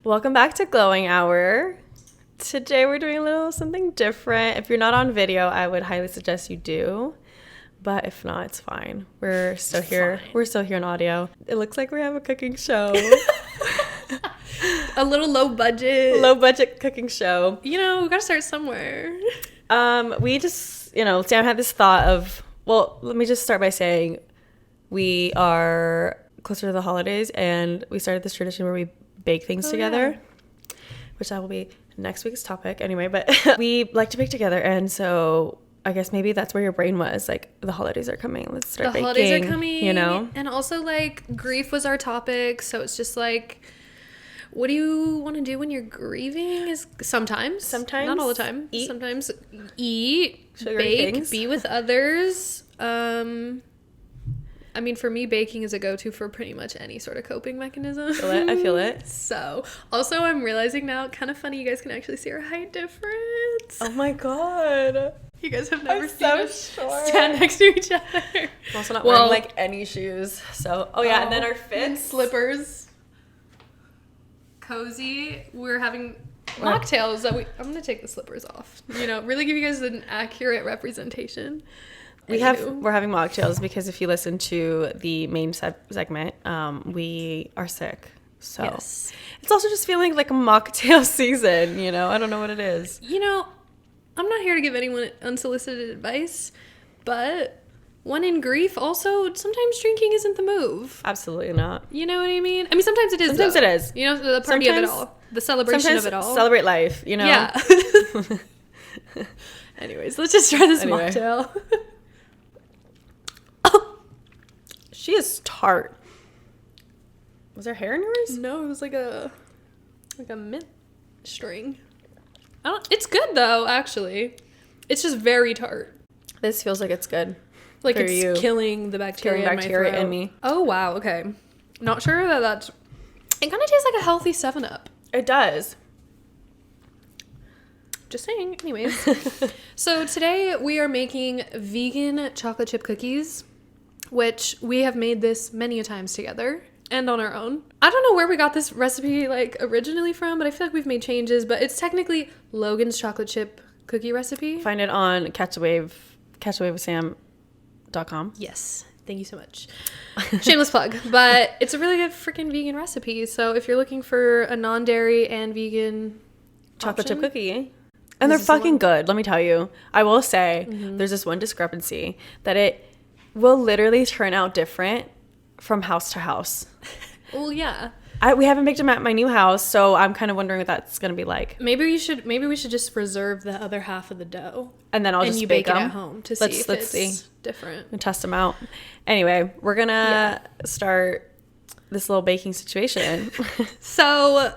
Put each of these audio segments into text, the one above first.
Welcome back to Glowing Hour. Today we're doing a little something different. If you're not on video, I would highly suggest you do. But if not, it's fine. We're still here. We're still here in audio. It looks like we have a cooking show. A little low budget cooking show. You know, we gotta start somewhere. We just, Sam had this thought of, well, let me just start by saying we are closer to the holidays and we started this tradition where we bake things together, which that will be next week's topic anyway, but we like to bake together, and so I guess maybe that's where your brain was, like, the holidays are coming, let's start baking. The holidays are coming, and also, like, grief was our topic, so it's just like, what do you want to do when you're grieving? Is sometimes not all the time, sometimes eat, bake, things. Be with others. I mean, for me, baking is a go-to for pretty much any sort of coping mechanism. I feel it. So, also, I'm realizing now, kind of funny, you guys can actually see our height difference. Oh my god. You guys have never seen us stand next to each other. I'm also not wearing, like, any shoes. So, and then our fits. Slippers. Cozy. We're having mocktails that I'm going to take the slippers off. Really give you guys an accurate representation. We're having mocktails because if you listen to the main segment, we are sick. So yes. It's also just feeling like a mocktail season, I don't know what it is. I'm not here to give anyone unsolicited advice, but when in grief, also, sometimes drinking isn't the move. Absolutely not. You know what I mean? I mean, sometimes it is. Sometimes it is. The party of it all. The celebration of it all. Celebrate life, Yeah. Anyways, let's just try this mocktail. She is tart. Was there hair in yours? No, it was like a mint string. It's good though, actually. It's just very tart. This feels like it's good. Like it's killing the bacteria, in me. Oh wow, okay. Not sure that's. It kind of tastes like a healthy 7-Up. It does. Just saying. Anyways, so today we are making vegan chocolate chip cookies, which we have made this many a times together and on our own. I don't know where we got this recipe originally from, but I feel like we've made changes, but it's technically Logan's chocolate chip cookie recipe. Find it on catchawavewithsam.com. Yes. Thank you so much. Shameless plug. But it's a really good freaking vegan recipe. So if you're looking for a non-dairy and vegan chocolate chip cookie, and they're fucking good, let me tell you. I will say there's this one discrepancy that it will literally turn out different from house to house. Well, yeah. We haven't baked them at my new house, so I'm kind of wondering what that's going to be like. Maybe we should just reserve the other half of the dough. And then I'll just bake them at home to see if it's different. And test them out. Anyway, we're going to start this little baking situation. So,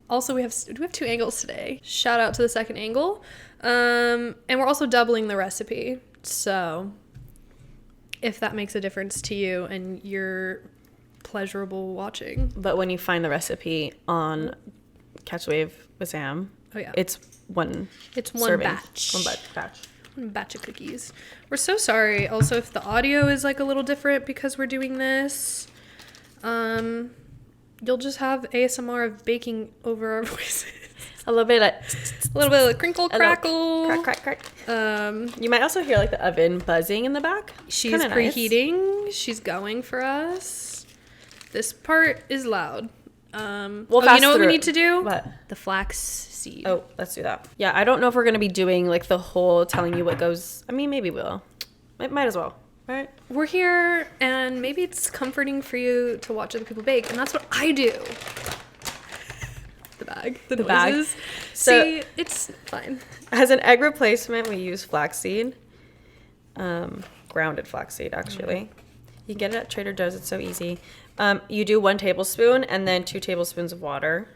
also we have 2 angles today. Shout out to the second angle. And we're also doubling the recipe. So, if that makes a difference to you and you're pleasurable watching. But when you find the recipe on Catch a Wave with Sam, it's one serving. Batch. One batch. One batch of cookies. We're so sorry also if the audio is like a little different because we're doing this. You'll just have ASMR of baking over our voices. A little bit of crinkle crackle. Crack. You might also hear like the oven buzzing in the back. She's preheating. Nice. She's going for us. This part is loud. You know what we need to do? What? The flax seed. Oh, let's do that. Yeah, I don't know if we're going to be doing like the whole telling you what goes. I mean, maybe we'll. It might as well. Right? We're here, and maybe it's comforting for you to watch other people bake, and that's what I do. The noises. Bag. See, it's fine. As an egg replacement, we use flaxseed. Grounded flaxseed, actually. You can get it at Trader Joe's. It's so easy. You do 1 tablespoon and then 2 tablespoons of water.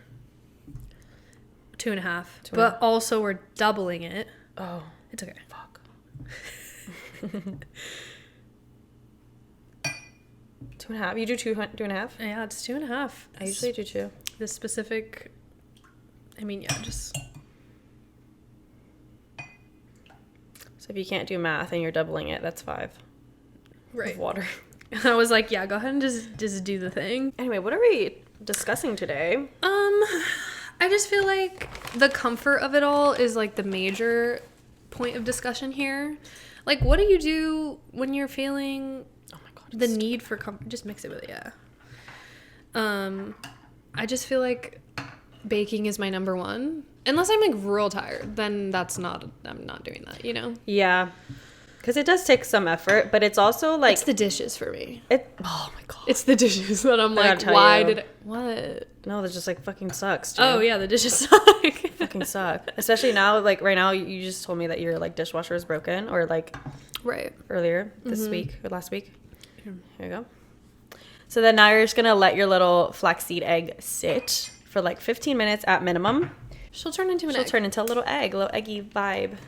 2.5. But also we're doubling it. Oh. It's okay. Fuck. 2.5. You do 2.5? Yeah, it's 2.5. I usually do 2. This specific... just... So if you can't do math and you're doubling it, that's 5. Right. Of water. And I was like, yeah, go ahead and just do the thing. Anyway, what are we discussing today? I just feel like the comfort of it all is like the major point of discussion here. Like, what do you do when you're feeling the need for comfort? Just mix it with it, yeah. I just feel like baking is my number one. Unless I'm like real tired, then I'm not doing that, you know? Yeah. Because it does take some effort, but it's also like... It's the dishes for me. Oh my God. It's the dishes that I'm like, what? No, that just like fucking sucks, dude. Oh yeah, the dishes suck. Fucking suck. Especially now, like right now, you just told me that your like dishwasher is broken, or like right earlier this week or last week. Here you go. So then now you're just gonna let your little flaxseed egg sit for like 15 minutes at minimum. She'll turn into She'll turn into a little egg, a little eggy vibe.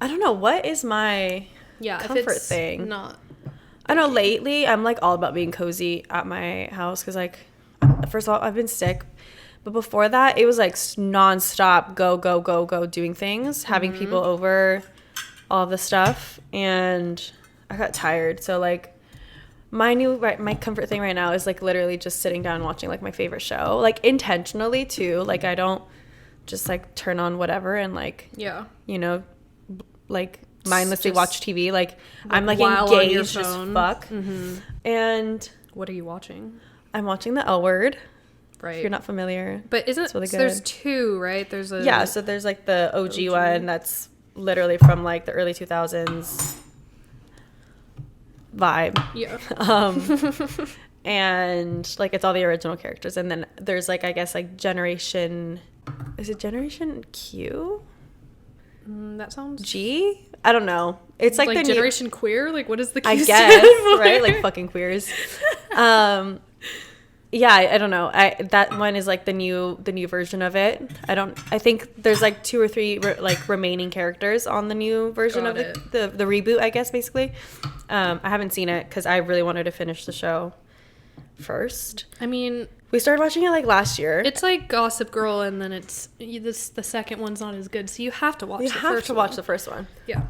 I don't know, what is my comfort thing? Not. I know lately I'm like all about being cozy at my house because like first of all I've been sick, but before that it was like nonstop go doing things, having people over, all the stuff, and I got tired. So like my comfort thing right now is like literally just sitting down and watching like my favorite show, like intentionally too. Like I don't just like turn on whatever and like you know like mindlessly watch TV. Like I'm like engaged as fuck. And what are you watching? I'm watching The L Word. Right. If you're not familiar. But isn't it's really good. So there's two, right? There's a so there's like the OG one that's literally from like the early 2000s vibe. Yeah. And like it's all the original characters, and then there's like I guess like Generation Q? That sounds G? I don't know. It's like the Generation Queer? Like what is the Q I guess, right? Like fucking queers. Yeah, I don't know. That one is like the new version of it. I think there's like 2 or 3 like remaining characters on the new version of the reboot, I guess basically. I haven't seen it cuz I really wanted to finish the show first. I mean, we started watching it like last year. It's like Gossip Girl, and then the second one's not as good, so you have to watch the first one. You have to watch the first one. Yeah.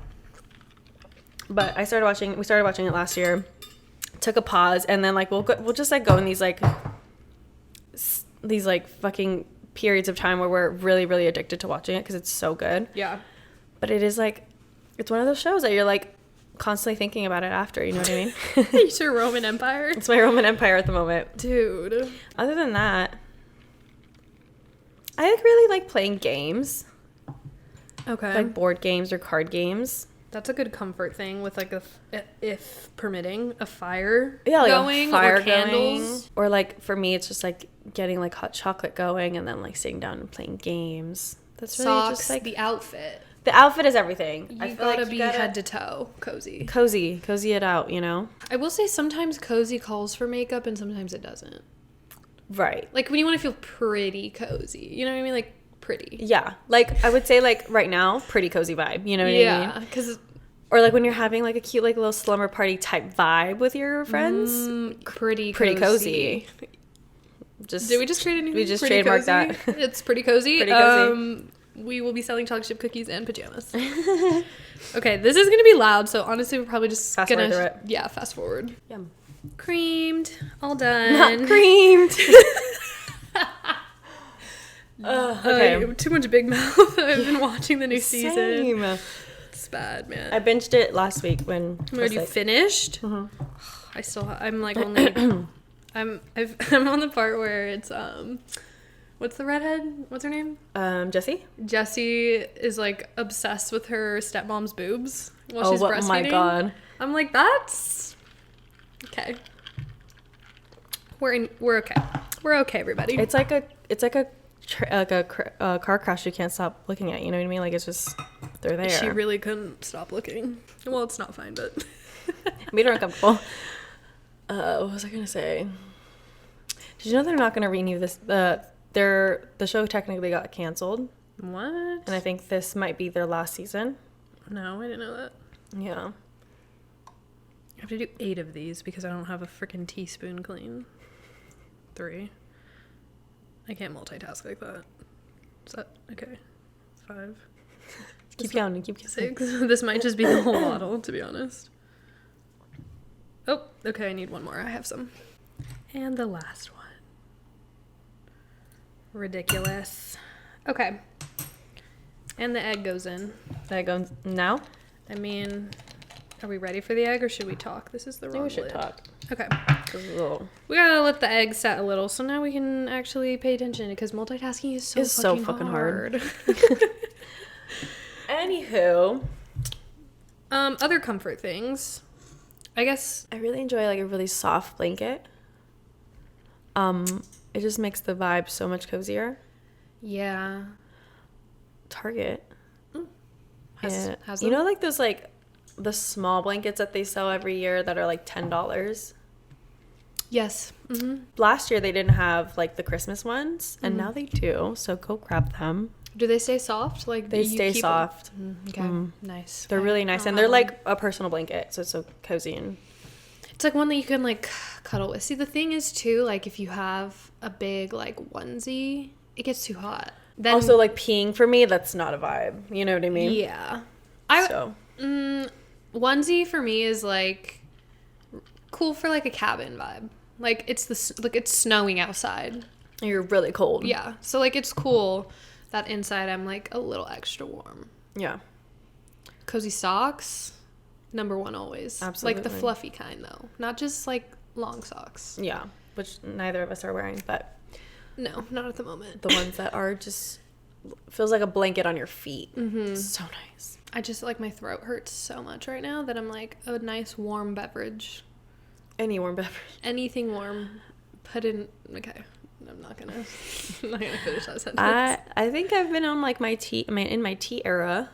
But we started watching it last year. Took a pause, and then like we'll just like go in these like fucking periods of time where we're really really addicted to watching it because it's so good. Yeah. But it is like it's one of those shows that you're like constantly thinking about it after, you know what I mean? It's your Roman Empire. It's my Roman Empire at the moment, dude. Other than that, I like really like playing games. Okay. Like board games or card games. That's a good comfort thing with like if permitting a fire like going, a fire or candles, or like for me it's just like getting like hot chocolate going and then like sitting down and playing games. That's really socks, just like the outfit. The outfit is everything. I feel like you gotta head to toe cozy it out, you know. I will say sometimes cozy calls for makeup and sometimes it doesn't. Right. Like when you want to feel pretty cozy, you know what I mean? Like pretty. Yeah. Like I would say like right now, pretty cozy vibe. You know what I mean? Yeah. Because or like when you're having like a cute like little slumber party type vibe with your friends. Pretty cozy. Did we just trade anything? We just trademarked that. It's pretty cozy. Pretty cozy. We will be selling chocolate chip cookies and pajamas. Okay, this is gonna be loud, so honestly we're probably just fast forward through it. Yeah, fast forward. Yum. Creamed. All done. Not creamed. Okay. Too much Big Mouth. I've been watching the new season. It's bad, man. I binged it last week when. Are you finished? Mm-hmm. I'm like only. I'm on the part where it's what's the redhead? What's her name? Jessie. Jessie is like obsessed with her stepmom's boobs while she's breastfeeding. Oh my god. I'm like, that's okay. We're okay. We're okay, everybody. It's like a car crash you can't stop looking at. You know what I mean? Like it's just they're there. She really couldn't stop looking. Well, it's not fine, but made her uncomfortable. What was I gonna say? Did you know they're not gonna renew this? The show technically got canceled. What? And I think this might be their last season. No, I didn't know that. Yeah. I have to do 8 of these because I don't have a freaking teaspoon clean. 3. I can't multitask like that. Is that okay? 5. Keep counting. 6. This might just be the whole bottle, to be honest. Oh, okay, I need one more. I have some. And the last one. Ridiculous. Okay. And the egg goes in. The egg goes now? I mean, are we ready for the egg or should we talk? This is the wrong We should lid. talk. Okay. Ugh. We gotta let the egg set a little so now we can actually pay attention because multitasking is so fucking hard. Anywho. Other comfort things. I guess I really enjoy like a really soft blanket. It just makes the vibe so much cozier. yeah. Target. Has You them? know, like those like the small blankets that they sell every year that are like $10. Yes. Mm-hmm. Last year they didn't have like the Christmas ones, and now they do. So go grab them. Do they stay soft? Like They you stay keep 'em? soft. Okay. Nice. They're Okay. really nice, and they're like a personal blanket, so it's so cozy. And It's like one that you can like cuddle with. See, the thing is too, like if you have a big like onesie, it gets too hot. Then also, like peeing for me, that's not a vibe. You know what I mean? yeah, So onesie for me is like cool for like a cabin vibe. Like it's snowing outside. you're really cold. Yeah, so like it's cool that inside I'm like a little extra warm. Yeah. Cozy socks, number one always. Like the Absolutely. fluffy kind though, not just like long socks. Yeah. Which neither of us are wearing, but No, not at the moment. the ones that are just feels like a blanket on your feet. Mm-hmm. So nice. I just like my throat hurts so much right now that I'm like a nice warm beverage. Any warm beverage. Anything warm, put in. Okay, I'm not gonna finish that sentence. I think I've been on like my tea. I mean, in my tea era,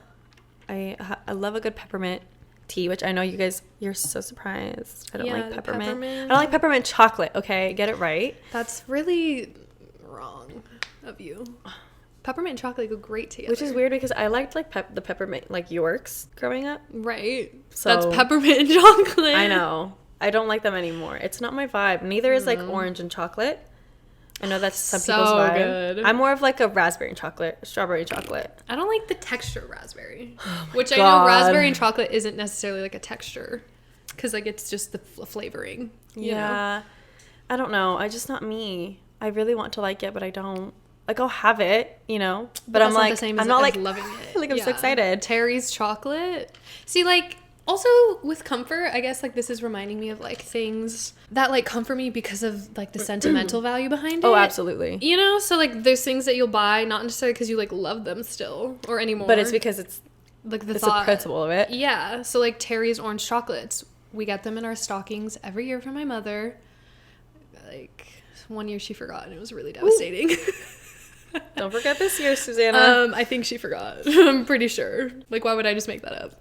I love a good peppermint tea, which I know you guys, you're so surprised. I don't Yeah, like the peppermint. peppermint. I don't like peppermint chocolate. Okay, get it right. That's really wrong of you. Peppermint and chocolate go great together. Which is weird because I liked like the peppermint like Yorks growing up. right? So- That's peppermint and chocolate. I know. I don't like them anymore. It's not my vibe. Neither is like orange and chocolate. I know that's some So people's vibe. good. I'm more of like a raspberry and chocolate, strawberry chocolate. I don't like the texture of raspberry, which I God. know raspberry and chocolate isn't necessarily like a texture, because like it's just the flavoring. You know? Yeah. I don't know. I just not me. I really want to like it, but I don't. Like I'll have it, you know. But I'm that's not like the same I'm as not like loving it. like I'm so Yeah. excited. Terry's chocolate. See, like also with comfort, I guess like this is reminding me of like things that like comfort me because of like the sentimental value behind it. Oh, absolutely. You know, so like there's things that you'll buy not necessarily because you like love them still or anymore, But it's because it's like the the thought. principle of it. Yeah. So like Terry's orange chocolates, we get them in our stockings every year from my mother. Like one year she forgot and it was really devastating. Don't forget this year, Susanna. I think she forgot. I'm pretty sure. Like, why would I just make that up?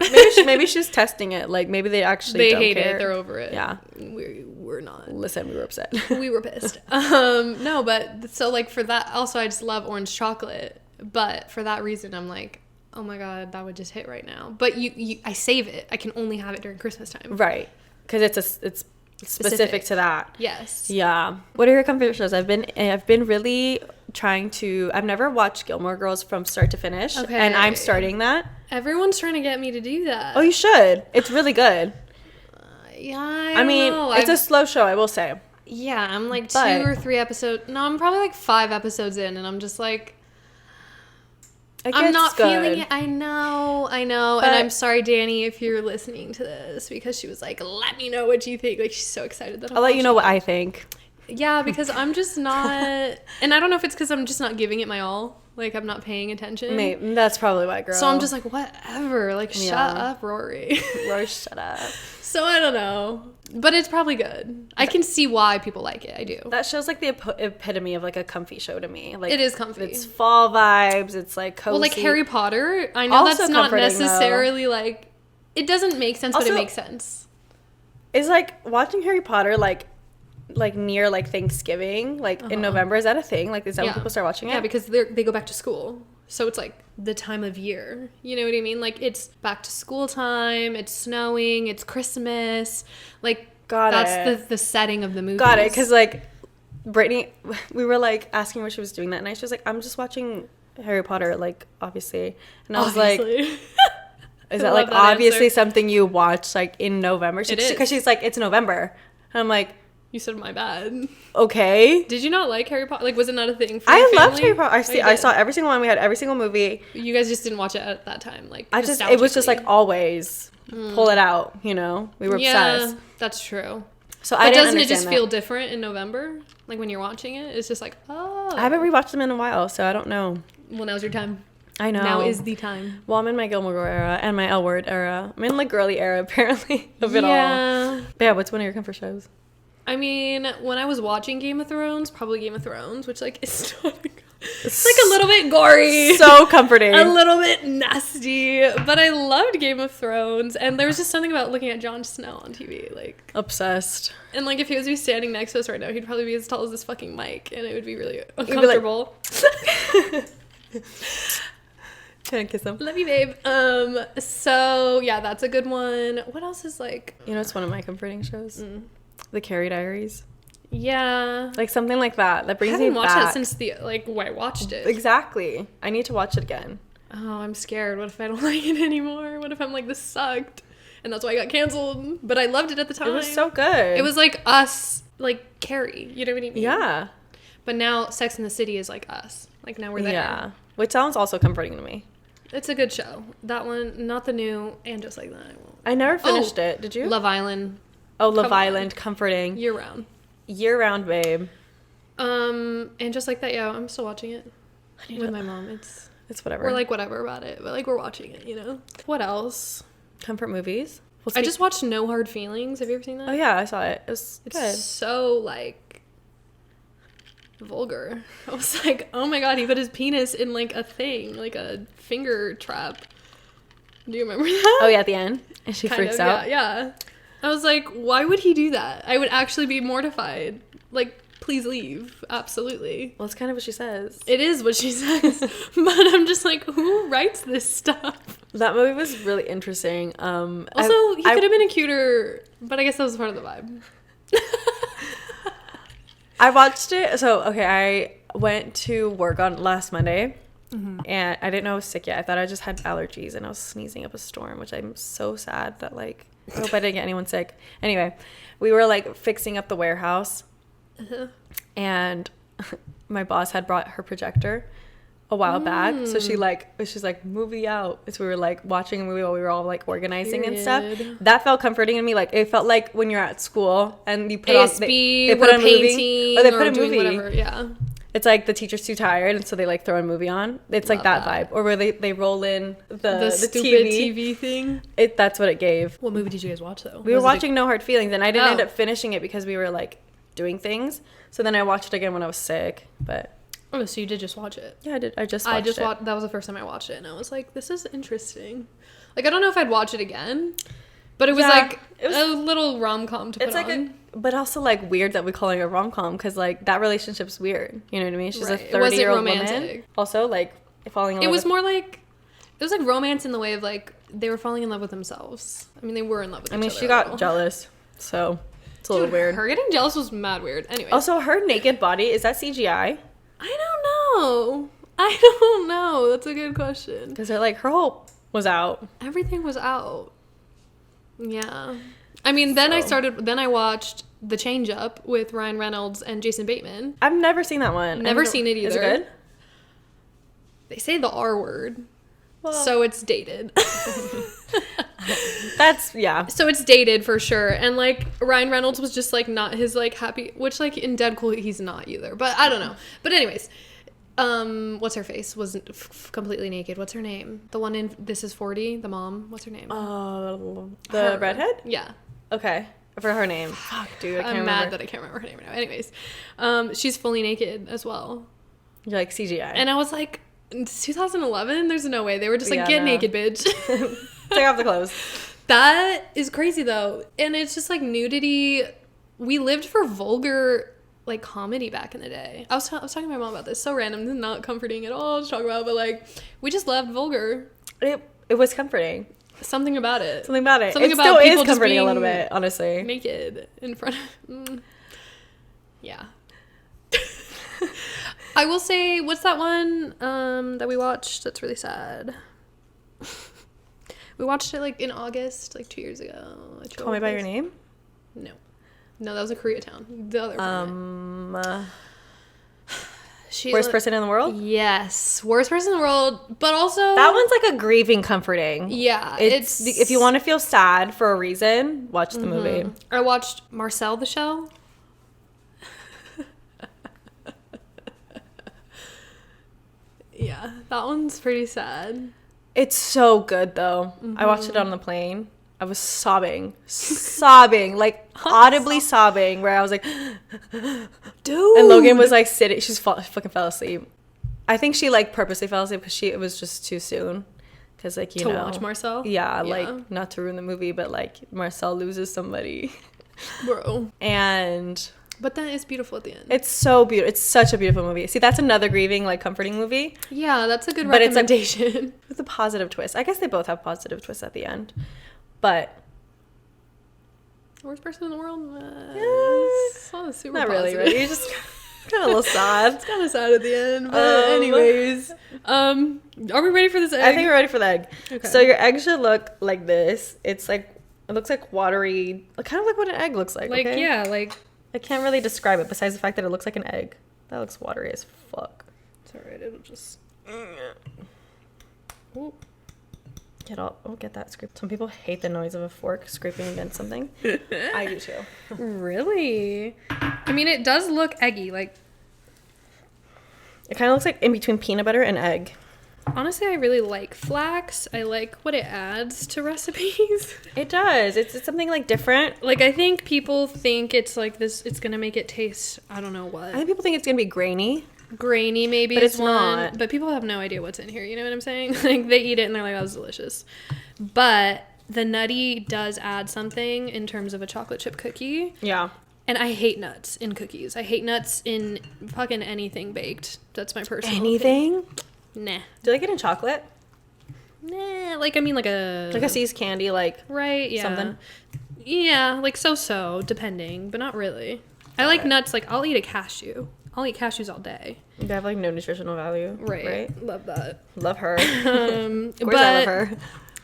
Maybe she's testing it. Like maybe they actually They don't hate care. it. They're over it. Yeah. We're not. Listen, we were upset. We were pissed. No, but so like for that, also I just love orange chocolate. But for that reason, I'm like, oh my god, that would just hit right now. But I save it. I can only have it during Christmas time. Right. Because it's specific to that. Yes. Yeah. What are your comfort shows? I've been really trying to. I've never watched Gilmore Girls from start to finish, Okay. and I'm starting that. Everyone's trying to get me to do that. Oh, you should. It's really good. Yeah. I mean, know. it's a slow show, I will say. Yeah, I'm like But- 2 or 3 episodes. No, I'm probably like 5 episodes in, and I'm just like, It I'm gets not good. feeling it. I know. But- And I'm sorry, Danny, if you're listening to this, because she was like, let me know what you think. Like, she's so excited that I'll let you know what watching I think. it. Yeah, because I'm just not. And I don't know if it's because I'm just not giving it my all. Like, I'm not paying attention. Maybe that's probably why, girl. So I'm just like, whatever. Like, shut Yeah. up, Rory. Rory, shut up. So I don't know. But it's probably good. I can see why people like it. I do. That show's like the epitome of like a comfy show to me. Like It is comfy. It's fall vibes. It's like cozy. Well, like Harry Potter, I know Also that's not comforting, though. necessarily like, it doesn't make sense, but Also- it makes sense. Is like watching Harry Potter like near like Thanksgiving, like in November. Is that a thing? Like is that when Yeah. people start watching it? Yeah, because they go back to school. So it's like the time of year. You know what I mean? Like it's back to school time, it's snowing, it's Christmas. Like Got that's it. the setting of the movie. Got it. Because like Brittany, we were like asking what she was doing that night. She was like, I'm just watching Harry Potter, like obviously. And I was like, Is I that like love that obviously answer. something you watch like in November? It is. Because she's like, it's November. And I'm like, You said my bad. okay. Did you not like Harry Potter? Like, was it not a thing for I your loved family? Harry Potter. Oh, you I did. saw every single one. We had every single movie. You guys just didn't watch it at that time. Like, It was just like nostalgically. always pull it out, you know? We were Yeah, obsessed. that's true. So But I didn't doesn't it just understand feel that. different in November? Like when you're watching it, it's just like, oh. I haven't rewatched them in a while, so I don't know. Well, now's your time. I know. Now is the time. Well, I'm in my Gilmore Girl era and my L Word era. I'm in like girly era, apparently, of it all. Yeah. But yeah, what's one of your comfort shows? I mean, when I was watching Game of Thrones, probably Game of Thrones, which like is not it's like a little bit gory. So comforting. A little bit nasty, but I loved Game of Thrones, and there was just something about looking at Jon Snow on TV, like, Obsessed. and like if he was be standing next to us right now, he'd probably be as tall as this fucking mic, and it would be really be like- uncomfortable. Can I kiss him? Love you, babe. So yeah, that's a good one. What else is like? You know, it's one of my comforting shows. The Carrie Diaries. Yeah, Like something like that. That I brings me haven't watched back. it since the like when I watched it. Exactly. I need to watch it again. Oh, I'm scared. What if I don't like it anymore? What if I'm like, this sucked? And that's why I got canceled. But I loved it at the time. It was so good. It was like us, like Carrie. You know what I mean? Yeah. But now Sex and the City is like us. Like now we're there. Yeah. Which sounds also comforting to me. It's a good show. That one, not the new, and just like that. I won't. I never finished it. Did you? Love Island, Oh, Love Come on. Island. Comforting. year round. Year-round, babe. And just like that, yeah, I'm still watching it I need with to- my mom. It's whatever. We're like whatever about it, but like we're watching it, you know. What else? Comfort movies. Well, I just watched No Hard Feelings. Have you ever seen that? Oh, yeah. I saw it. It was It's good. so like vulgar. I was like, oh my god, he put his penis in like a thing, like a finger trap. Do you remember that? Oh, yeah, at the end. And she Kind freaks of, out. Yeah. I was like, why would he do that? I would actually be mortified. Like, please leave. Absolutely. Well, it's kind of what she says. It is what she says. But I'm just like, who writes this stuff? That movie was really interesting. Also, he could have been a cuter, but I guess that was part of the vibe. I watched it. So, okay, I went to work on last Monday. And I didn't know I was sick yet. I thought I just had allergies and I was sneezing up a storm, which I'm so sad that, like, I hope I didn't get anyone sick. Anyway, we were, like, fixing up the warehouse. And my boss had brought her projector a while back. So she's like, movie out. So we were, like, watching a movie while we were all, like, organizing and stuff. Period. That felt comforting to me. Like, it felt like when you're at school and you put ASB, on... They put we're a movie. painting, Or they put a doing movie. whatever. Yeah. It's like the teacher's too tired, and so they like throw a movie on. It's like Love that vibe, or where they roll in the stupid TV. TV thing. That's what it gave. What movie did you guys watch though? We were watching No Hard Feelings, and I didn't end Oh. up finishing it because we were like doing things. So then I watched it again when I was sick. But Oh, so you did just watch it? yeah, I did. I just I watched just it. watched. That was the first time I watched it, and I was like, "This is interesting." Like, I don't know if I'd watch it again, but it was Yeah, like it was- a little rom com to put It's like on. but also like weird that we call it a rom com because like that relationship's weird. You know what I mean? She's Right. a It wasn't 30-year-old woman. romantic. Also, like falling in love. It was with, more like it was like romance in the way of like they were falling in love with themselves. I mean, they were in love with I each mean, other. she a got little. jealous, so it's a little Dude, weird. Her getting jealous was mad weird. Anyway, Also, her naked body, is that CGI? I don't know. I don't know. That's a good question. Because they're like, her hole was out. Everything was out. Yeah. I mean, then I watched The Change Up with Ryan Reynolds and Jason Bateman. I've never seen that one. Never seen it Is it either. good? They say the R word, Well, so it's dated. that's, yeah. So it's dated for sure. And like Ryan Reynolds was just like not his like happy, which like in Deadpool he's not either. But I don't know. But anyways, what's her face? Wasn't completely naked. What's her name? The one in This Is 40, the mom. What's her name? The Her. redhead? Yeah. Okay. I forgot her name. Fuck, dude. I can't I'm remember. mad that I can't remember her name right now. Anyways, she's fully naked as well. You're like CGI. And I was like, it's 2011? There's no way. They were just like, Yeah, get no. naked, bitch. Take off the clothes. That is crazy though. And it's just like nudity. We lived for vulgar like comedy back in the day. I was talking to my mom about this. So random. This is not comforting at all to talk about, but like we just loved vulgar. It was comforting. Something about it. Something about it. Something It about still people is just comforting a being little bit, honestly. naked in front of yeah. I will say, what's that one that we watched that's really sad? We watched it like in August, like 2 years ago. Call Me by Your Name? No, that was a Koreatown. The other. Worst Person in the World? Yes, Worst Person in the World, but also that one's like a grieving, comforting. Yeah, it's if you want to feel sad for a reason, watch the movie. I watched Marcel the Shell. Yeah, that one's pretty sad. It's so good though. I watched it on the plane. I was sobbing, like audibly sobbing, where I was like, dude. And Logan was like sitting. Fucking fell asleep. I think she like purposely fell asleep because it was just too soon. Because like you know, to watch Marcel. Yeah, like not to ruin the movie, but like Marcel loses somebody, bro. But then it's beautiful at the end. It's so beautiful. It's such a beautiful movie. See, that's another grieving, like comforting movie. Yeah, that's a good recommendation. It's like, with a positive twist. I guess they both have positive twists at the end. But Worst Person in the World? Yes. Not super not positive. really, right? You're just kind of a little sad. It's kind of sad at the end. But anyways, are we ready for this egg? I think we're ready for the egg. Okay. So your egg should look like this. It's like, it looks like watery, kind of like what an egg looks like. Like, okay? yeah, like. I can't really describe it besides the fact that it looks like an egg. That looks watery as fuck. It's alright, it'll just. Ooh. Get that scrape. Some people hate the noise of a fork scraping against something. I do too. Really? I mean, it does look eggy. Like, it kind of looks like in between peanut butter and egg. Honestly, I really like flax. I like what it adds to recipes. It does. It's something like different. Like, I think people think it's like this. It's gonna make it taste. I don't know what. I think people think it's gonna be grainy. Grainy maybe, but is it's one, not. but people have no idea what's in here. You know what I'm saying? Like they eat it and they're like, "Oh, it's delicious," but the nutty does add something in terms of a chocolate chip cookie. Yeah. And I hate nuts in cookies. I hate nuts in fucking anything baked. That's my personal anything. Opinion. Nah. Do you like it in chocolate? Nah. Like I mean, like a See's candy, like right. Yeah. Something. Yeah, like so depending, but not really. I like nuts. Like I'll eat a cashew. I'll eat cashews all day. They have like no nutritional value. Right. Love that. Love her. Of course I love her.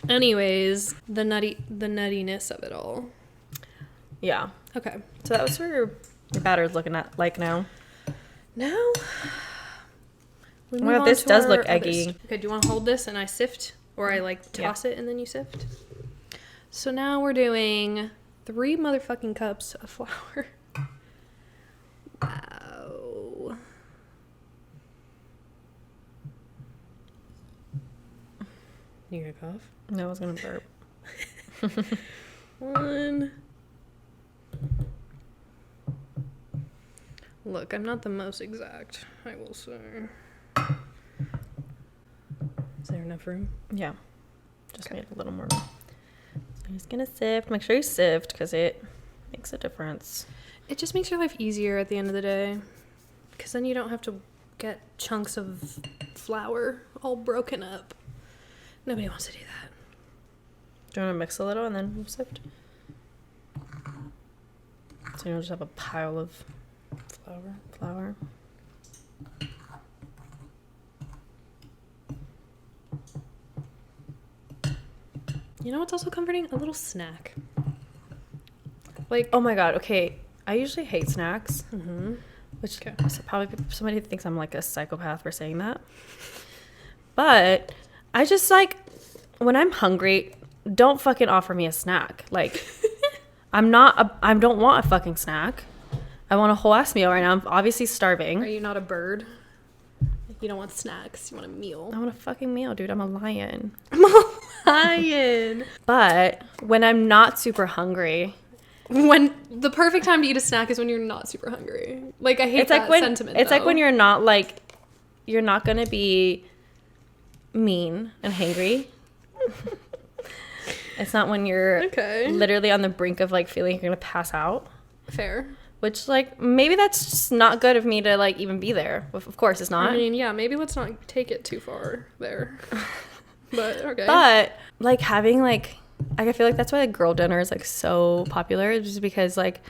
Anyways, the nuttiness of it all. Yeah. Okay. So that was what your batter's looking at like now. Now. Wow, this does look eggy. Okay, do you want to hold this and I sift? Or I like toss it and then you sift? So now we're doing 3 motherfucking cups of flour. Wow. You gonna cough? No, I was gonna burp. 1. Look, I'm not the most exact, I will say. Is there enough room? Yeah. Just need a little more room. So I'm just gonna sift. Make sure you sift because it makes a difference. It just makes your life easier at the end of the day. Because then you don't have to get chunks of flour all broken up. Nobody wants to do that. Do you want to mix a little and then sift? So you don't just have a pile of flour. You know what's also comforting? A little snack. Like, oh my god, okay. I usually hate snacks. mm-hmm. Which so probably somebody thinks I'm like a psychopath for saying that. But I just like, when I'm hungry, don't fucking offer me a snack. Like, I don't want a fucking snack. I want a whole ass meal right now. I'm obviously starving. Are you not a bird? You don't want snacks. You want a meal. I want a fucking meal, dude. I'm a lion. I'm a lion. But when I'm not super hungry, when the perfect time to eat a snack is when you're not super hungry. Like I hate that sentiment. It's like when you're not like, you're not gonna be mean and hangry. It's not when you're literally on the brink of like feeling you're gonna pass out. Fair. Which like maybe that's just not good of me to like even be there. Of course it's not. I mean, yeah, maybe let's not take it too far there. But okay. But like having like I feel like that's why like girl dinner is like so popular, just because like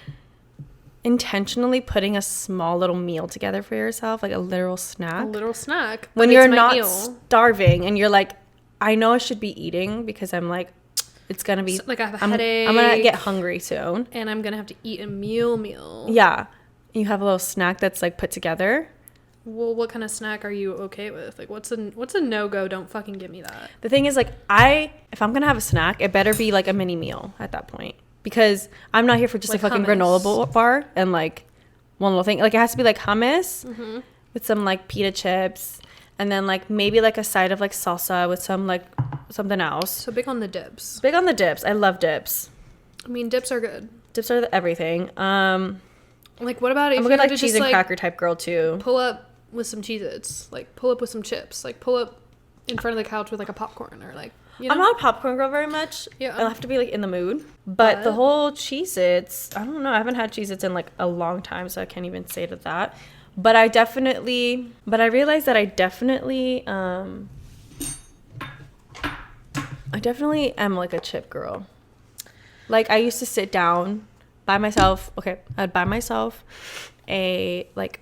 intentionally putting a small little meal together for yourself, like a literal snack. A little snack. When you're not starving and you're like I know I should be eating because I'm like, it's gonna be like I have a headache. I'm gonna get hungry soon, and I'm gonna have to eat a meal. Yeah, you have a little snack that's like put together. Well, what kind of snack are you okay with? Like, what's a no-go? Don't fucking give me that. The thing is, like, if I'm gonna have a snack, it better be like a mini meal at that point, because I'm not here for just like a fucking hummus. Granola bar and like one little thing. Like, it has to be like hummus with some like pita chips, and then like maybe like a side of like salsa with some like something else. So big on the dips. Big on the dips. I love dips. I mean, dips are good. Dips are everything. Like, what about if I'm a good like cheese and cracker type girl too. Pull up with some Cheez-Its, like pull up with some chips, like pull up in front of the couch with like a popcorn, or like, you know? I'm not a popcorn girl very much. Yeah, I'll have to be like in the mood. But the whole Cheez-Its, I don't know, I haven't had Cheez-Its in like a long time, so I can't even say that. But I realized that I definitely am like a chip girl. Like, I used to sit down by myself. Okay, I'd buy myself a like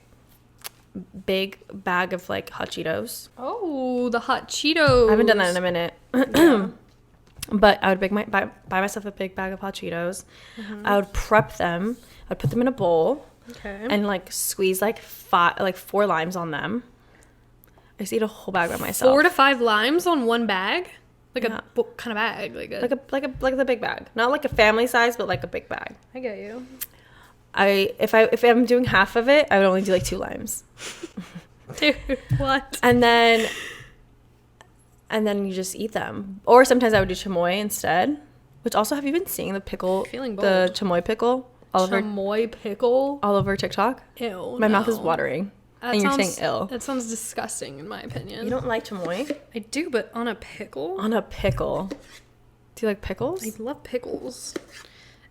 big bag of like hot Cheetos. Oh, the hot Cheetos. I haven't done that in a minute. Yeah. But I would buy myself a big bag of hot Cheetos. I would prep them. I'd put them in a bowl. Okay. And like squeeze like 4 limes on them. I just eat a whole bag by myself. 4 to 5 limes on one bag? Like what kind of bag? Like the big bag. Not like a family size, but like a big bag. I get you. If I'm doing half of it, I would only do like 2 limes. Dude, what? And then you just eat them. Or sometimes I would do chamoy instead. Which also, have you been seeing the pickle? Feeling bold. The chamoy pickle? Chamoy pickle? All over TikTok? Ew. My mouth is watering. And you're saying ill. That sounds disgusting, in my opinion. You don't like chamoy? I do, but on a pickle? On a pickle. Do you like pickles? I love pickles.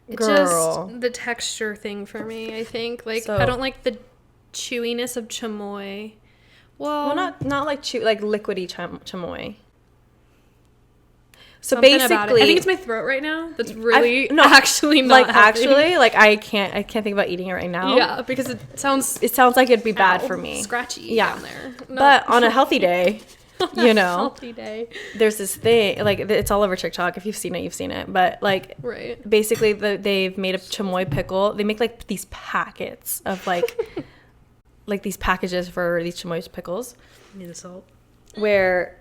It's Girl. just the texture thing for me, I think. Like, I don't like the chewiness of chamoy. Well, not like liquidy chamoy. So basically, basically, I think it's my throat right now. That's really actually not like healthy. Actually, like I can't think about eating it right now. Yeah, because it sounds like it'd be bad for me. Scratchy down there. But on a healthy day, you know, healthy day, there's this thing like it's all over TikTok. If you've seen it, you've seen it. But like, right, basically, they've made a chamoy pickle. They make like these packets of like like these packages for these chamoy pickles. Need the salt. Where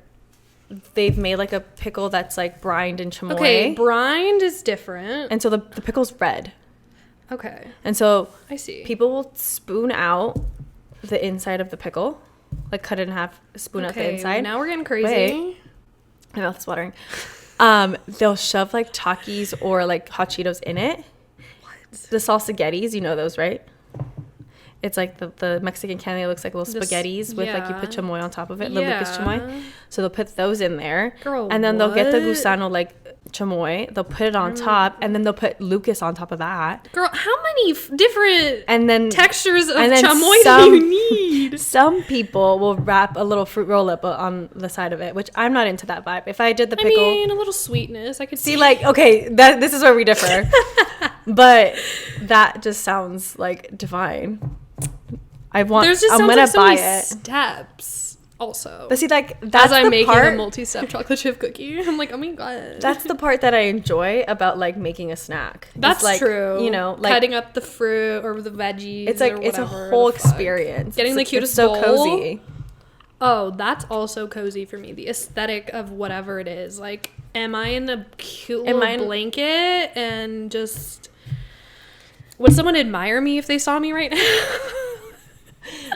they've made like a pickle that's like brined in chamoy. Okay, brined is different. And so the pickle's red. Okay. And so I see. People will spoon out the inside of the pickle. Like cut it in half, spoon out the inside. Now we're getting crazy. Wait. My mouth is watering. They'll shove like Takis or like hot Cheetos in it. What? The salsagettis, you know those, right? It's like the Mexican candy that looks like little spaghettis with like you put chamoy on top of it, the Lucas chamoy. So they'll put those in there. Girl, and then they'll get the gusano like chamoy, they'll put it on top, and then they'll put Lucas on top of that. Girl, how many different textures of chamoy do you need? Some people will wrap a little fruit roll up on the side of it, which I'm not into that vibe. If I did the pickle, I mean, a little sweetness, I could see. Like, okay, this is where we differ. But that just sounds like divine. I'm gonna buy it. Steps also. But see, like, that's as I'm making part, a multi-step chocolate chip cookie, I'm like, oh my god. That's the part that I enjoy about like making a snack. That's like, true. You know, like cutting up the fruit or the veggies. It's like or it's a whatever whole experience. Getting the cutest so bowl. cozy. Oh, that's also cozy for me. The aesthetic of whatever it is. Like, am I in a cute little blanket and just would someone admire me if they saw me right now?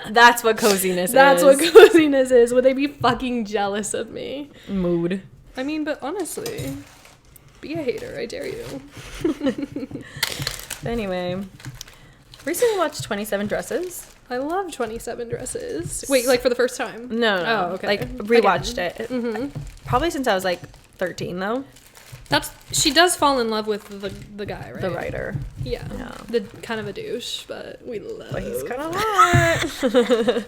That's what coziness is. That's what coziness is. Would they be fucking jealous of me? Mood. I mean, but honestly, be a hater. I dare you. Anyway, recently watched 27 Dresses. I love 27 Dresses. Wait, like for the first time? No. Oh, okay. Like rewatched it. Mm-hmm. Probably since I was like 13 though. She does fall in love with the guy, right? The writer. Yeah. The kind of a douche, but we love. But he's kind of hot.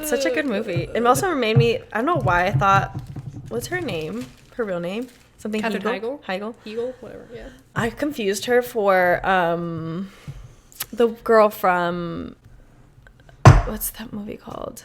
Such a good movie. It also made me. I don't know why I thought. What's her name? Her real name? Something Heigl. Heigl. Whatever. Yeah. I confused her for the girl from. What's that movie called?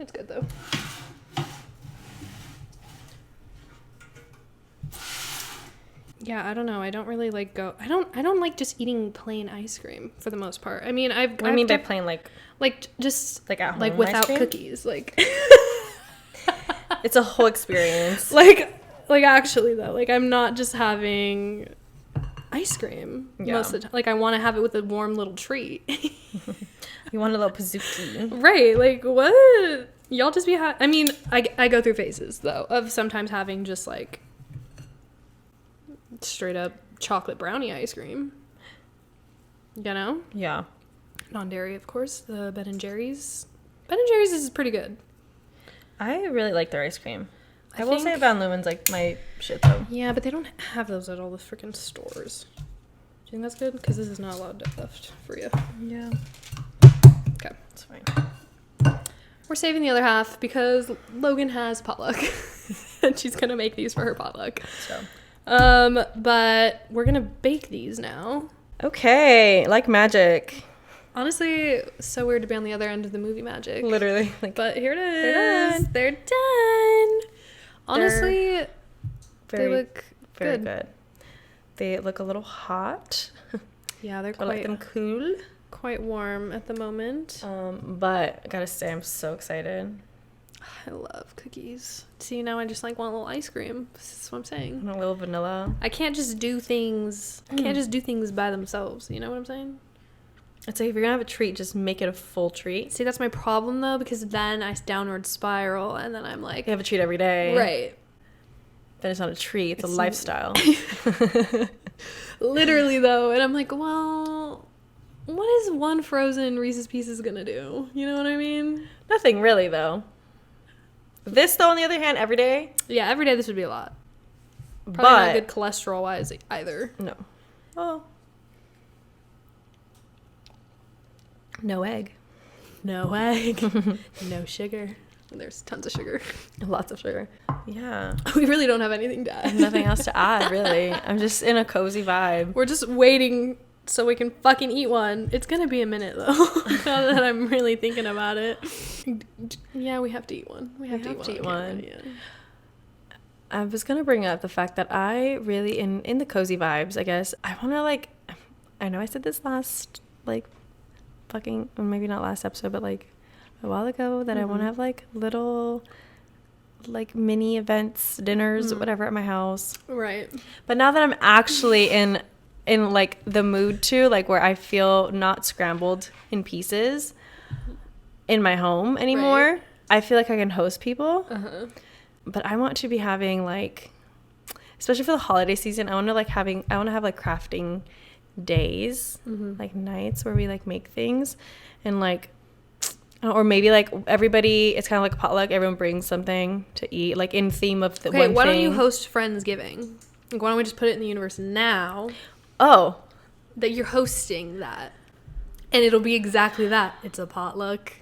It's good though. Yeah, I don't know. I don't really like go. I don't like just eating plain ice cream for the most part. I mean, What do you mean by plain, just like at home like ice without cream? cookies, like It's a whole experience. like actually though, like I'm not just having ice cream most of the time. Like I want to have it with a warm little treat. You want a little pizookie. Right, like what? Y'all just be I mean, I go through phases though of sometimes having just like straight up chocolate brownie ice cream. You know? Yeah. Non-dairy, of course. The Ben and Jerry's. Ben and Jerry's is pretty good. I really like their ice cream. I will think- say Van Leeuwen's like my shit though. Yeah, but they don't have those at all the freaking stores. Do you think that's good? Because this is not allowed left for you. Yeah. Okay. It's fine. We're saving the other half because Logan has potluck. And she's going to make these for her potluck. So. But we're going to bake these now. Okay. Like magic. Honestly, so weird to be on the other end of the movie magic. Literally. But here it They're is. done. They're done. Honestly, they look very good. good. They look a little hot. Yeah, they're I like them cool. quite warm at the moment. But I gotta say, I'm so excited. I love cookies. See, now I just like want a little ice cream. This is what I'm saying. And a little vanilla. I can't just do things. I can't just do things by themselves. You know what I'm saying? I'd say if you're gonna have a treat, just make it a full treat. See, that's my problem though, because then I downward spiral, and then I'm like, You have a treat every day. right. Then it's not a treat, it's a lifestyle. Literally though, and I'm like, well, what is one frozen Reese's Pieces gonna do? You know what I mean? Nothing really, though. This, though, on the other hand, every day. Yeah, every day this would be a lot. Probably But not good cholesterol wise either. no. Oh. No egg. No egg. No sugar. There's tons of sugar. Lots of sugar. Yeah. We really don't have anything to add. Nothing else to add, really. I'm just in a cozy vibe. We're just waiting so we can fucking eat one. It's gonna be a minute though. Now that I'm really thinking about it. Yeah, we have to eat one. We have to eat one. Yeah. I was going to bring up the fact that I really, in the cozy vibes, I guess, I want to, I know I said this last, fucking, maybe not last episode, but, a while ago, that I want to have, little, mini events, dinners, whatever, at my house. Right. But now that I'm actually in the mood to, where I feel not scrambled in pieces in my home anymore, Right. I feel like I can host people. Uh-huh. But I want to be having especially for the holiday season, I want to have crafting days, nights where we make things, and or maybe everybody, it's kind of like a potluck, everyone brings something to eat, in theme of the one thing. Why don't you host Friendsgiving? Why don't we just put it in the universe now Oh, that you're hosting that, and it'll be exactly that. It's a potluck.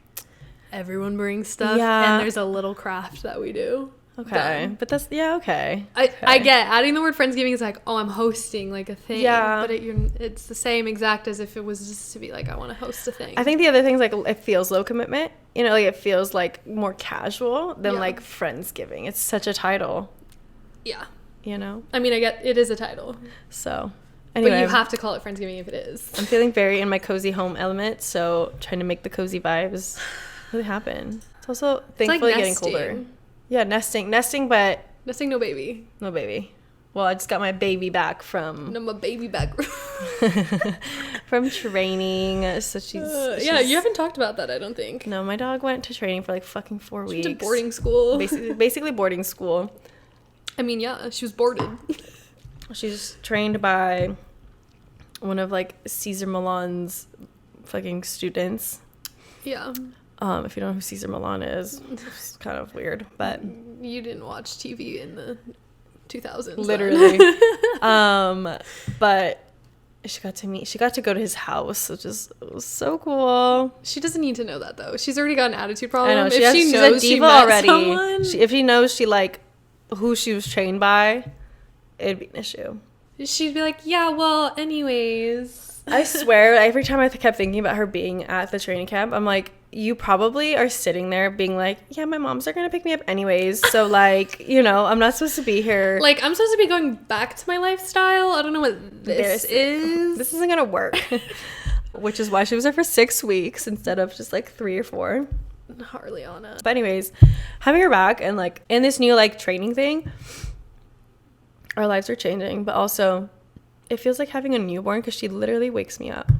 Everyone brings stuff, Yeah. and there's a little craft that we do. okay. Done. But that's, yeah, okay. I get adding the word Friendsgiving is I'm hosting a thing. Yeah. But it's the same exact as if it was just to be I want to host a thing. I think the other thing's it feels low commitment, it feels more casual than Yeah. Friendsgiving. It's such a title, Yeah. I mean, I get it is a title. So anyway, But you have to call it Friendsgiving if it is. I'm feeling very in my cozy home element, so trying to make the cozy vibes really happen. It's also thankfully getting colder. Yeah, nesting, but Nesting, no baby. no baby. Well, I just got my baby back from No, my baby back. from training, so she's yeah, you haven't talked about that, I don't think. No, my dog went to training for fucking 4 She weeks. went to boarding school. Basically boarding school. I mean, yeah, she was boarded. She's trained by one of Cesar Millan's fucking students. Yeah. If you don't know who Cesar Millan is, it's kind of weird, but You didn't watch TV in the 2000s. literally. But she got to go to his house, which is, it was so cool. She doesn't need to know that though. She's already got an attitude problem. I know, If she's a diva already. someone, If she knows who she was trained by, it'd be an issue. she'd be like, yeah, well, anyways. I swear, every time I kept thinking about her being at the training camp, I'm like, you probably are sitting there being like, yeah, my moms are gonna pick me up anyways, so like, you know, I'm not supposed to be here. Like, I'm supposed to be going back to my lifestyle. I don't know what this is. This isn't gonna work. Which is why she was there for 6 weeks instead of just like 3 or 4. Harliana. But anyways, having her back and like in this new like training thing, our lives are changing, but also it feels like having a newborn because she literally wakes me up.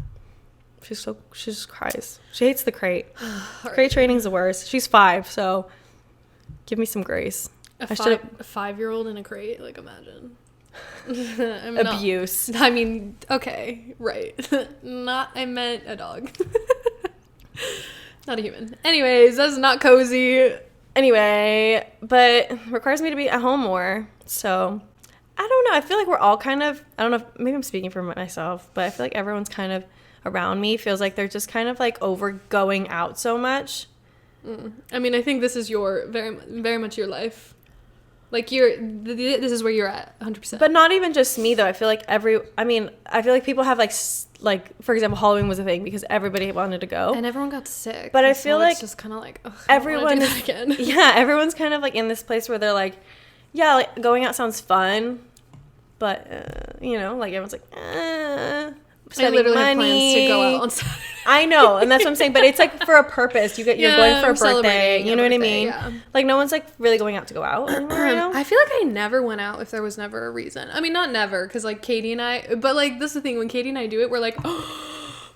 She just cries. She hates the crate. Crate training's the worst. She's 5, so give me some grace. A 5-year-old in a crate, like, imagine. Abuse. I mean, okay, right. I meant a dog. Not a human. Anyways, that's not cozy. Anyway, but requires me to be at home more. So, I don't know. I feel like we're all kind of, I don't know, maybe I'm speaking for myself, but I feel like everyone's kind of around me feels like they're just kind of like over going out so much. I mean, I think this is your, very, very much your life. Like, this is where you're at, 100%. But not even just me, though. I feel like I feel like people have, like, for example, Halloween was a thing because everybody wanted to go. And everyone got sick. But I feel like it's just kind of like, ugh, everyone is, again. Yeah, everyone's kind of, like, in this place where they're like, yeah, like, going out sounds fun. But, you know, like, everyone's like, I literally have plans to go out on Saturday. I know, and that's what I'm saying. But it's like for a purpose. You're going for a birthday. You know what I mean? Yeah. Like no one's like really going out to go out anymore. You know? I feel like I never went out if there was never a reason. I mean, not never, because like Katie and I. But like this is the thing, when Katie and I do it, we're like,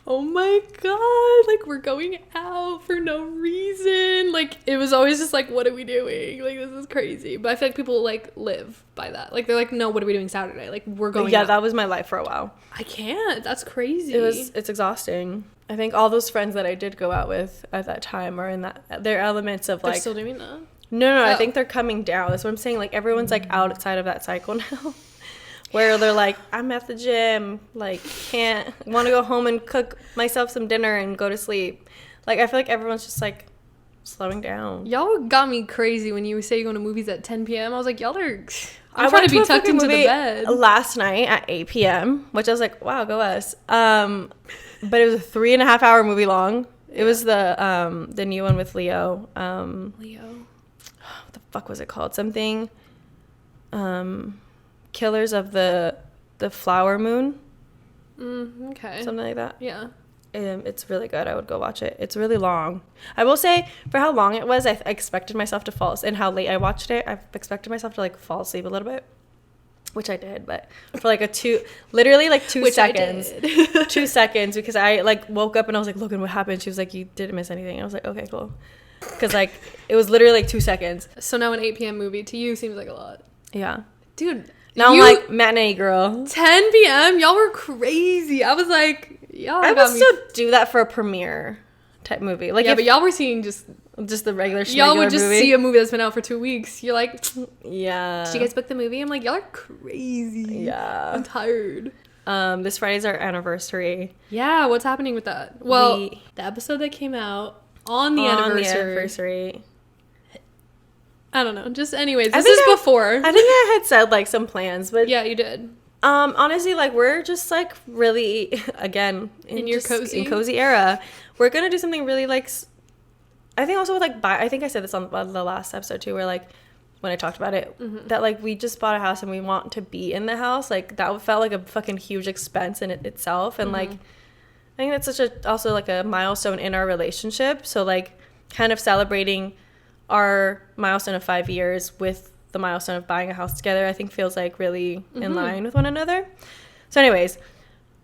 oh my god, like we're going out for no reason. Like it was always just like, what are we doing? Like this is crazy. But I feel like people like live by that. Like they're like, no, what are we doing Saturday? Like we're going. Yeah, out. that was my life for a while. I can't. That's crazy. It's exhausting. I think all those friends that I did go out with at that time are in that. They're elements of like. They're still doing that. No. I think they're coming down. That's what I'm saying. Like everyone's like outside of that cycle now. Where they're like, I'm at the gym, like, want to go home and cook myself some dinner and go to sleep. Like, I feel like everyone's just, like, slowing down. Y'all got me crazy when you say you're going to movies at 10 p.m. I was like, y'all are... I'm trying to be tucked into the bed. Last night at 8 p.m., which I was like, wow, go us. But it was a 3.5-hour movie long. It was the new one with Leo. Leo? What the fuck was it called? Something... Killers of the Flower Moon. Okay. Something like that. Yeah. It's really good. I would go watch it. It's really long. I will say, for how long it was, I expected myself to fall asleep. And how late I watched it, I expected myself to, like, fall asleep a little bit. Which I did, but for, like, literally, like, 2 seconds. 2 seconds, because I, like, woke up and I was like, Logan, what happened? She was like, you didn't miss anything. I was like, okay, cool. Because, like, it was literally, like, 2 seconds. So now an 8 p.m. movie to you seems like a lot. Yeah. Dude. Now I'm like, matinee girl. 10 p.m.? Y'all were crazy. I was like, y'all I would still do that for a premiere type movie. Like, yeah, but y'all were seeing just the regular y'all would just movie. See a movie that's been out for 2 weeks. You're like, yeah. Did you guys book the movie? I'm like, y'all are crazy. Yeah. I'm tired. This Friday's our anniversary. Yeah, what's happening with that? Well, the episode that came out on the anniversary. I don't know. Just anyways, this is before. I think I had said like some plans, but yeah, you did. Honestly, like we're just like really again in your cozy era. We're gonna do something really like. I think also with like I think I said this on the last episode too, where like when I talked about it, that like we just bought a house and we want to be in the house. Like that felt like a fucking huge expense in itself, and like I think that's also like a milestone in our relationship. So like kind of celebrating our milestone of 5 years with the milestone of buying a house together, I think feels like really in line with one another. So anyways,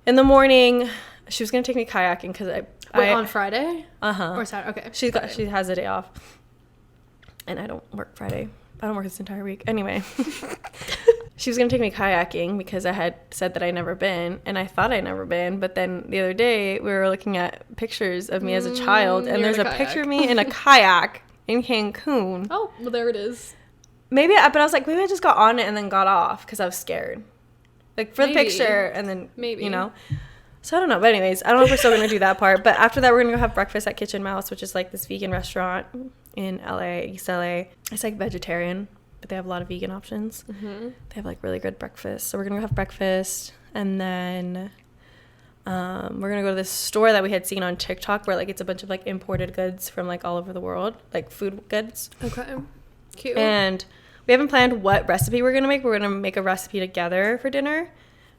in the morning, she was going to take me kayaking because on Friday? Uh-huh. Or Saturday? Okay. She has a day off. And I don't work Friday. I don't work this entire week. Anyway. She was going to take me kayaking because I had said that I'd never been, and I thought I'd never been, but then the other day we were looking at pictures of me as a child, and there's a picture of me in a kayak in Cancun. Oh, well, there it is. But I was like, maybe I just got on it and then got off because I was scared. Like, for the picture, and then, you know. So, I don't know. But anyways, I don't know if we're still going to do that part. But after that, we're going to go have breakfast at Kitchen Mouse, which is, like, this vegan restaurant in LA, East LA. It's, like, vegetarian, but they have a lot of vegan options. They have, like, really good breakfast. So, we're going to go have breakfast. And then We're gonna go to this store that we had seen on TikTok where like it's a bunch of like imported goods from like all over the world, like food goods. Okay. Cute. And we haven't planned what recipe we're gonna make. We're gonna make a recipe together for dinner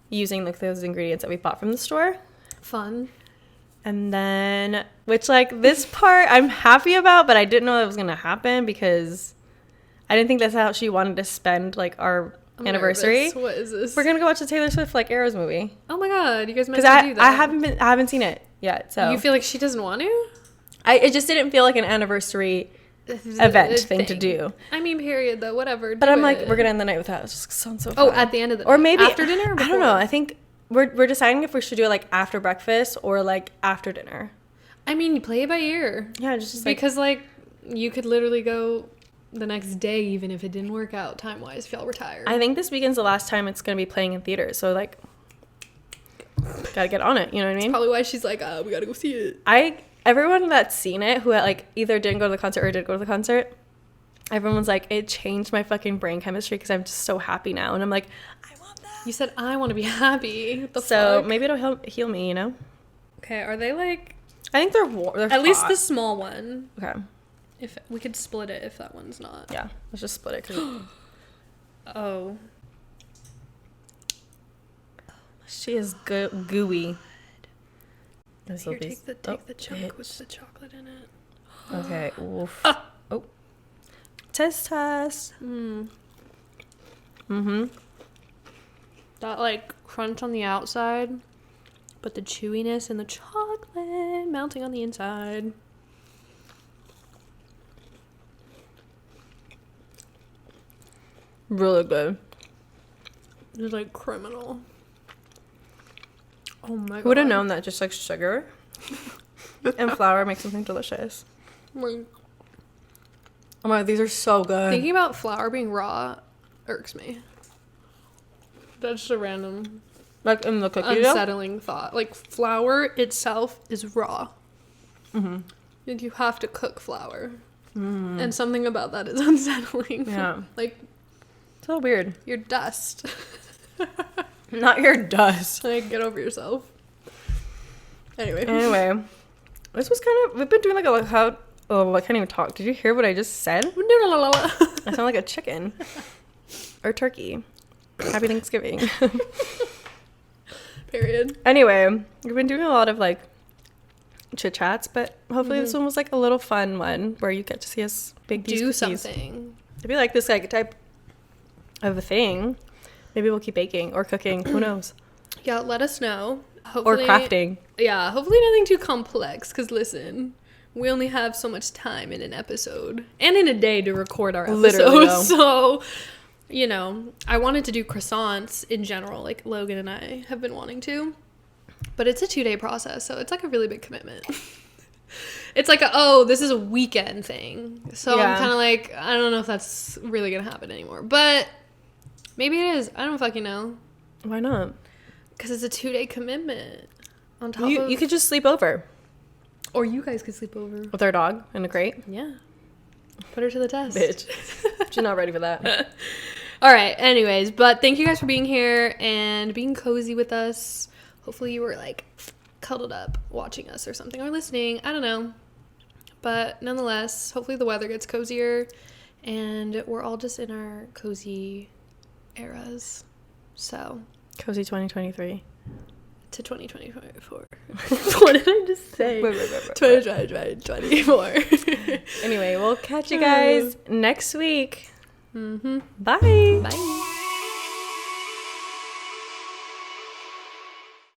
using like those ingredients that we bought from the store. Fun. And then, which like this part I'm happy about, but I didn't know that was gonna happen because I didn't think that's how she wanted to spend like our anniversary. Nervous. What is this? We're gonna go watch the Taylor Swift like Eras movie. Oh my god, you guys meant Because to do that. I haven't seen it yet. So You feel like she doesn't want to? it just didn't feel like an anniversary event thing to do. I mean, period though. Whatever. But do I'm like, it. we're gonna end the night with that. It just sounds so Oh, fun. at the end of the or night? maybe After dinner? Or I before? don't know. I think we're deciding if we should do it like after breakfast or like after dinner. I mean, you play it by ear. Yeah, just like, Because like you could literally go the next day even if it didn't work out time wise if y'all were tired. I think this weekend's the last time it's gonna be playing in theaters. So like, gotta get on it. You know what I mean? Probably why she's like, we gotta go see it. Everyone that's seen it who like either didn't go to the concert or did go to the concert, everyone's like, it changed my fucking brain chemistry because I'm just so happy now. And I'm like, I want that. You said I want to be happy. What the So fuck? maybe it'll heal me, you know? Okay, are they like I think they're at least hot. the small one? Okay. If we could split it if that one's not. Yeah, let's just split it. 'Cause Oh. she is gooey. This will Here, be- take the chunk bitch. with the chocolate in it. Okay. Oof. Oh. Test. Mm-hmm. That like crunch on the outside, but the chewiness and the chocolate melting on the inside. Really good. It's like criminal. Oh my god. Who would have known that just like sugar and flour make something delicious? Like, Oh my god, these are so good. thinking about flour being raw irks me. That's just a random Like in the cookie dough? unsettling thought. Like flour itself is raw. Mm-hmm. Like you have to cook flour. And something about that is unsettling. Yeah. Like So weird. your dust. Not your dust. Like get over yourself. Anyway. Anyway, this was kind of, we've been doing like a how, oh, I can't even talk. Did you hear what I just said? I sound like a chicken or turkey. Happy Thanksgiving. Period. Anyway, we've been doing a lot of like chit chats, but hopefully this one was like a little fun one where you get to see us bake these Do cookies. something. If you like this like type of a thing, maybe we'll keep baking or cooking. Who knows? Yeah, let us know. Or Hopefully, crafting. Yeah, hopefully nothing too complex. Because listen, we only have so much time in an episode and in a day to record our episodes. Literally, though. So, you know, I wanted to do croissants in general, like Logan and I have been wanting to. But it's a 2-day process, so it's like a really big commitment. It's like, this is a weekend thing. So Yeah. I'm kind of like, I don't know if that's really going to happen anymore. But maybe it is. I don't fucking know. Why not? Because it's a 2-day commitment. On top of... You could just sleep over Or you guys could sleep over. with our dog in a crate. Yeah. Put her to the test. Bitch. She's not ready for that. All right. Anyways, but thank you guys for being here and being cozy with us. Hopefully you were like cuddled up watching us or something or listening. I don't know. But nonetheless, hopefully the weather gets cozier and we're all just in our cozy eras. So, Cozy 2023. to 2024. What did I just say? Wait. 2024. Anyway, we'll catch you guys next week. Mm-hmm. Bye. Bye.